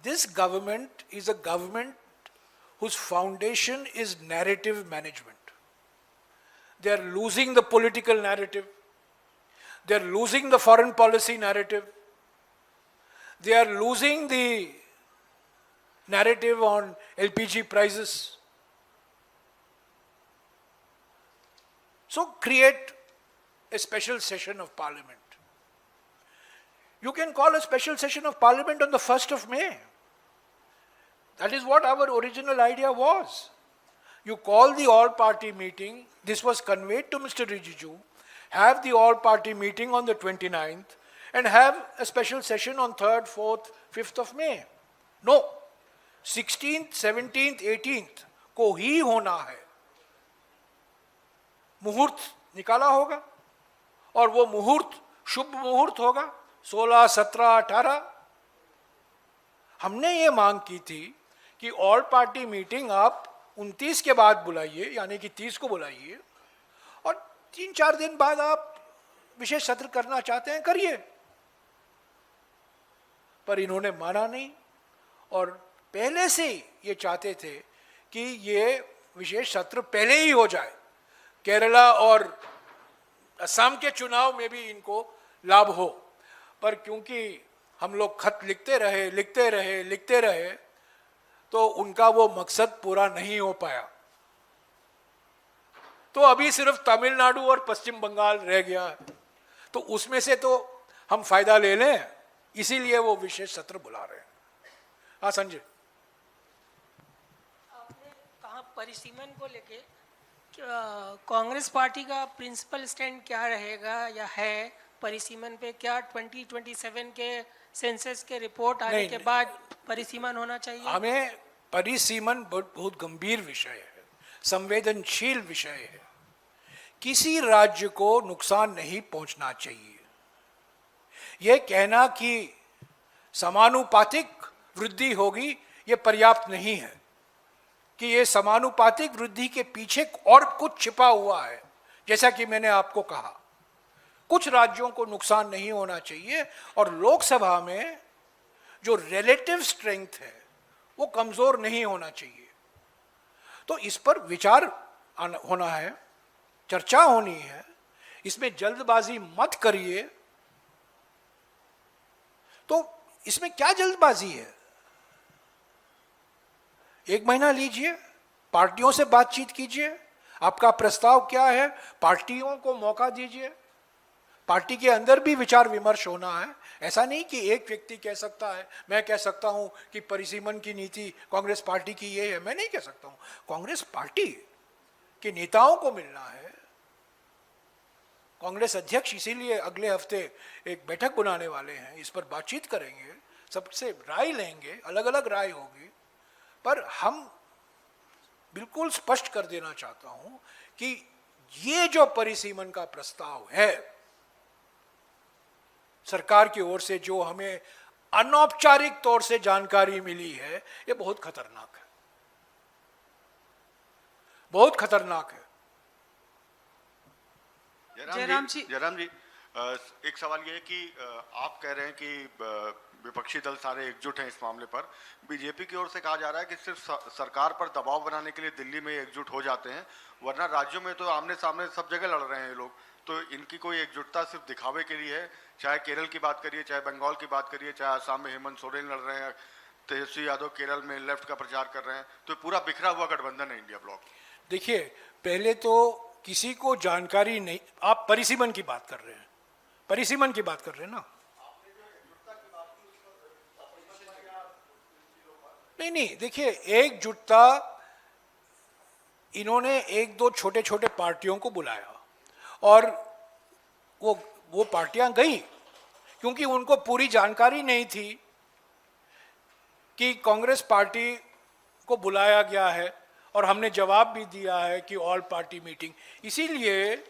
This government is a government whose foundation is narrative management. They are losing the political narrative. They are losing the foreign policy narrative. They are losing the narrative on LPG prices. So create a special session of parliament. You can call a special session of parliament on the 1st of May. That is what our original idea was. You call the all-party meeting, this was conveyed to Mr. Rijiju, have the all-party meeting on the 29th, and have a special session on 3rd, 4th, 5th of May. No, 16th, 17th, 18th को ही होना है. मुहूर्त निकाला होगा और वो मुहूर्त शुभ मुहूर्त होगा 16, 17, 18. हमने ये मांग की थी कि ऑल पार्टी मीटिंग आप 29 के बाद बुलाइए, यानी कि 30 को बुलाइए, और 3-4 दिन बाद आप विशेष सत्र करना चाहते हैं करिए. पर इन्होंने माना नहीं और पहले से ये चाहते थे कि ये विशेष सत्र पहले ही हो जाए. केरला और असम के चुनाव में भी इनको लाभ हो, पर क्योंकि हम लोग खत लिखते रहे तो उनका वो मकसद पूरा नहीं हो पाया. तो अभी सिर्फ तमिलनाडु और पश्चिम बंगाल रह गया है, तो उसमें से तो हम फायदा ले लें, इसीलिए वो विशेष सत्र बुला रहे हैं. हाँ संजय, आपने कहा परिसीमन को लेके कांग्रेस पार्टी का प्रिंसिपल स्टैंड क्या रहेगा या है परिसीमन पे? क्या 2027 के सेंसस के रिपोर्ट आने के बाद परिसीमन होना चाहिए? हमें परिसीमन बहुत गंभीर विषय है, संवेदनशील विषय है. किसी राज्य को नुकसान नहीं पहुंचना चाहिए. यह कहना कि समानुपातिक वृद्धि होगी यह पर्याप्त नहीं है, कि ये समानुपातिक वृद्धि के पीछे और कुछ छिपा हुआ है. जैसा कि मैंने आपको कहा, कुछ राज्यों को नुकसान नहीं होना चाहिए और लोकसभा में जो रिलेटिव स्ट्रेंथ है वो कमजोर नहीं होना चाहिए. तो इस पर विचार होना है, चर्चा होनी है. इसमें जल्दबाजी मत करिए. तो इसमें क्या जल्दबाजी है? 1 महीना लीजिए, पार्टियों से बातचीत कीजिए. आपका प्रस्ताव क्या है, पार्टियों को मौका दीजिए. पार्टी के अंदर भी विचार विमर्श होना है. ऐसा नहीं कि एक व्यक्ति कह सकता है, मैं कह सकता हूं कि परिसीमन की नीति कांग्रेस पार्टी की ये है. मैं नहीं कह सकता हूं. कांग्रेस पार्टी के नेताओं को मिलना है. कांग्रेस अध्यक्ष इसीलिए अगले हफ्ते एक बैठक बुलाने वाले हैं, इस पर बातचीत करेंगे, सबसे राय लेंगे, अलग अलग राय होगी. पर हम बिल्कुल स्पष्ट कर देना चाहता हूं कि ये जो परिसीमन का प्रस्ताव है सरकार की ओर से, जो हमें अनौपचारिक तौर से जानकारी मिली है, ये बहुत खतरनाक है, बहुत खतरनाक है. जयराम जी, एक सवाल ये है कि आप कह रहे हैं कि विपक्षी दल सारे एकजुट हैं इस मामले पर. बीजेपी की ओर से कहा जा रहा है कि सिर्फ सरकार पर दबाव बनाने के लिए दिल्ली में एकजुट हो जाते हैं, वरना राज्यों में तो आमने सामने सब जगह लड़ रहे हैं ये लोग. तो इनकी कोई एकजुटता सिर्फ दिखावे के लिए है? चाहे केरल की बात करिए, चाहे बंगाल की बात करिए, चाहे असम में हेमंत सोरेन लड़ रहे हैं, तेजस्वी यादव केरल में लेफ्ट का प्रचार कर रहे हैं, तो पूरा बिखरा हुआ गठबंधन है इंडिया ब्लॉक. देखिए, पहले तो किसी को जानकारी नहीं. आप परिसीमन की बात कर रहे हैं, परिसीमन की बात कर रहे हैं ना? नहीं, देखिए, एकजुटता, इन्होंने 1-2 छोटे छोटे पार्टियों को बुलाया और वो पार्टियां गई क्योंकि उनको पूरी जानकारी नहीं थी कि कांग्रेस पार्टी को बुलाया गया है, और हमने जवाब भी दिया है कि ऑल पार्टी मीटिंग. इसीलिए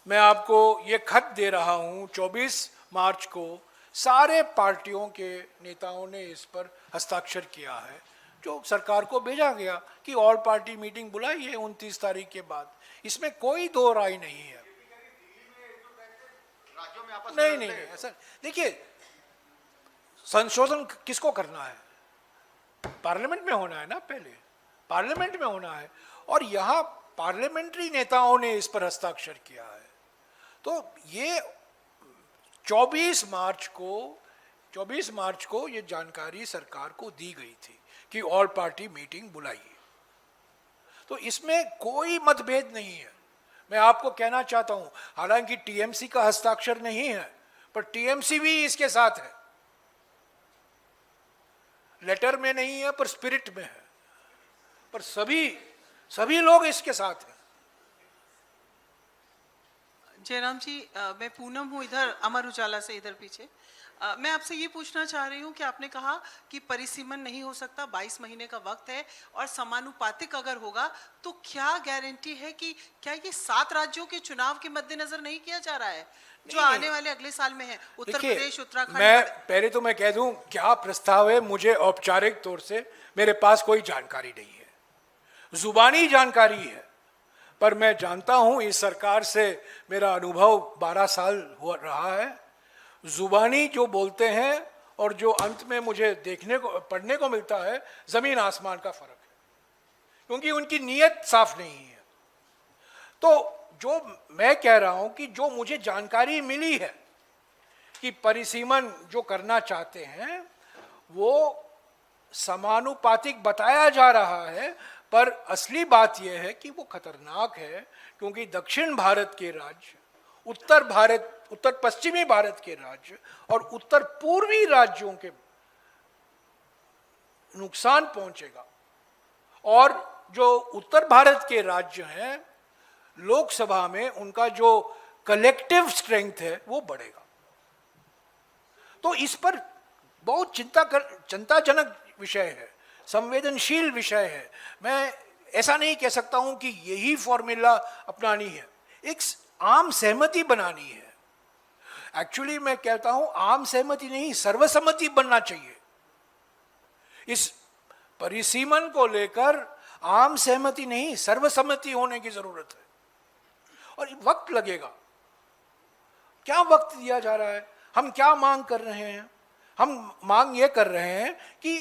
मैं आपको ये खत दे रहा हूं. 24 मार्च को सारे पार्टियों के नेताओं ने इस पर हस्ताक्षर किया है, जो सरकार को भेजा गया कि ऑल पार्टी मीटिंग बुलाइए 29 तारीख के बाद. इसमें कोई दो राय नहीं है. नहीं, ऐसा देखिए, संशोधन किसको करना है? पार्लियामेंट में होना है ना, पहले पार्लियामेंट में होना है, और यहाँ पार्लियामेंट्री नेताओं ने इस पर हस्ताक्षर किया है। तो ये 24 मार्च को ये जानकारी सरकार को दी गई थी कि ऑल पार्टी मीटिंग बुलाइए। तो इसमें कोई मतभेद नहीं है। मैं आपको कहना चाहता हूं, हालांकि टीएमसी का हस्ताक्षर नहीं है, पर टीएमसी भी इसके साथ है। लेटर में नहीं है पर स्पिरिट में है, पर सभी लोग इसके साथ हैं। जयराम जी, मैं पूनम हूँ, इधर अमर उजाला से, इधर पीछे। मैं आपसे ये पूछना चाह रही हूँ कि आपने कहा कि परिसीमन नहीं हो सकता, 22 महीने का वक्त है, और समानुपातिक अगर होगा तो क्या गारंटी है कि क्या ये 7 राज्यों के चुनाव के मद्देनजर नहीं किया जा रहा है जो आने वाले अगले साल में है? उत्तर प्रदेश, उत्तराखंड। मैं पहले तो मैं कह दूं क्या प्रस्ताव है, मुझे औपचारिक तौर से मेरे पास कोई जानकारी नहीं है, जुबानी जानकारी है, पर मैं जानता हूं इस सरकार से मेरा अनुभव 12 साल हुआ रहा है। जुबानी जो बोलते हैं और जो अंत में मुझे पढ़ने को मिलता है, जमीन आसमान का फर्क है, क्योंकि उनकी नीयत साफ नहीं है। तो जो मैं कह रहा हूं कि जो मुझे जानकारी मिली है कि परिसीमन जो करना चाहते हैं वो समानुपातिक बताया जा रहा है, पर असली बात यह है कि वो खतरनाक है, क्योंकि दक्षिण भारत के राज्य, उत्तर पश्चिमी भारत के राज्य और उत्तर पूर्वी राज्यों के नुकसान पहुंचेगा, और जो उत्तर भारत के राज्य हैं लोकसभा में उनका जो कलेक्टिव स्ट्रेंथ है वो बढ़ेगा। तो इस पर बहुत चिंताजनक विषय है, संवेदनशील विषय है। मैं ऐसा नहीं कह सकता हूं कि यही फॉर्मूला अपनानी है, एक आम सहमति बनानी है। एक्चुअली मैं कहता हूं आम सहमति नहीं, सर्वसम्मति बनना चाहिए। इस परिसीमन को लेकर आम सहमति नहीं, सर्वसम्मति होने की जरूरत है, और वक्त लगेगा। क्या वक्त दिया जा रहा है? हम क्या मांग कर रहे हैं? हम मांग ये कर रहे हैं कि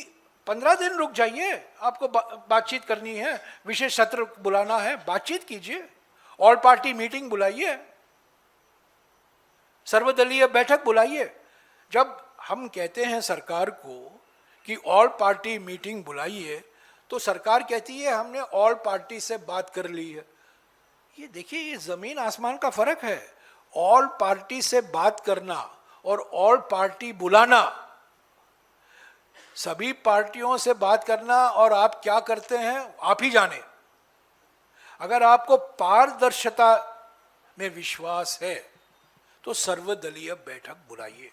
15 दिन रुक जाइए, आपको बातचीत करनी है, विशेष सत्र बुलाना है, बातचीत कीजिए, ऑल पार्टी मीटिंग बुलाइए, सर्वदलीय बैठक बुलाइए। जब हम कहते हैं सरकार को कि ऑल पार्टी मीटिंग बुलाइए, तो सरकार कहती है हमने ऑल पार्टी से बात कर ली है। ये देखिए, ये जमीन आसमान का फर्क है। ऑल पार्टी से बात करना और ऑल पार्टी बुलाना, सभी पार्टियों से बात करना, और आप क्या करते हैं आप ही जाने। अगर आपको पारदर्शिता में विश्वास है तो सर्वदलीय बैठक बुलाइए।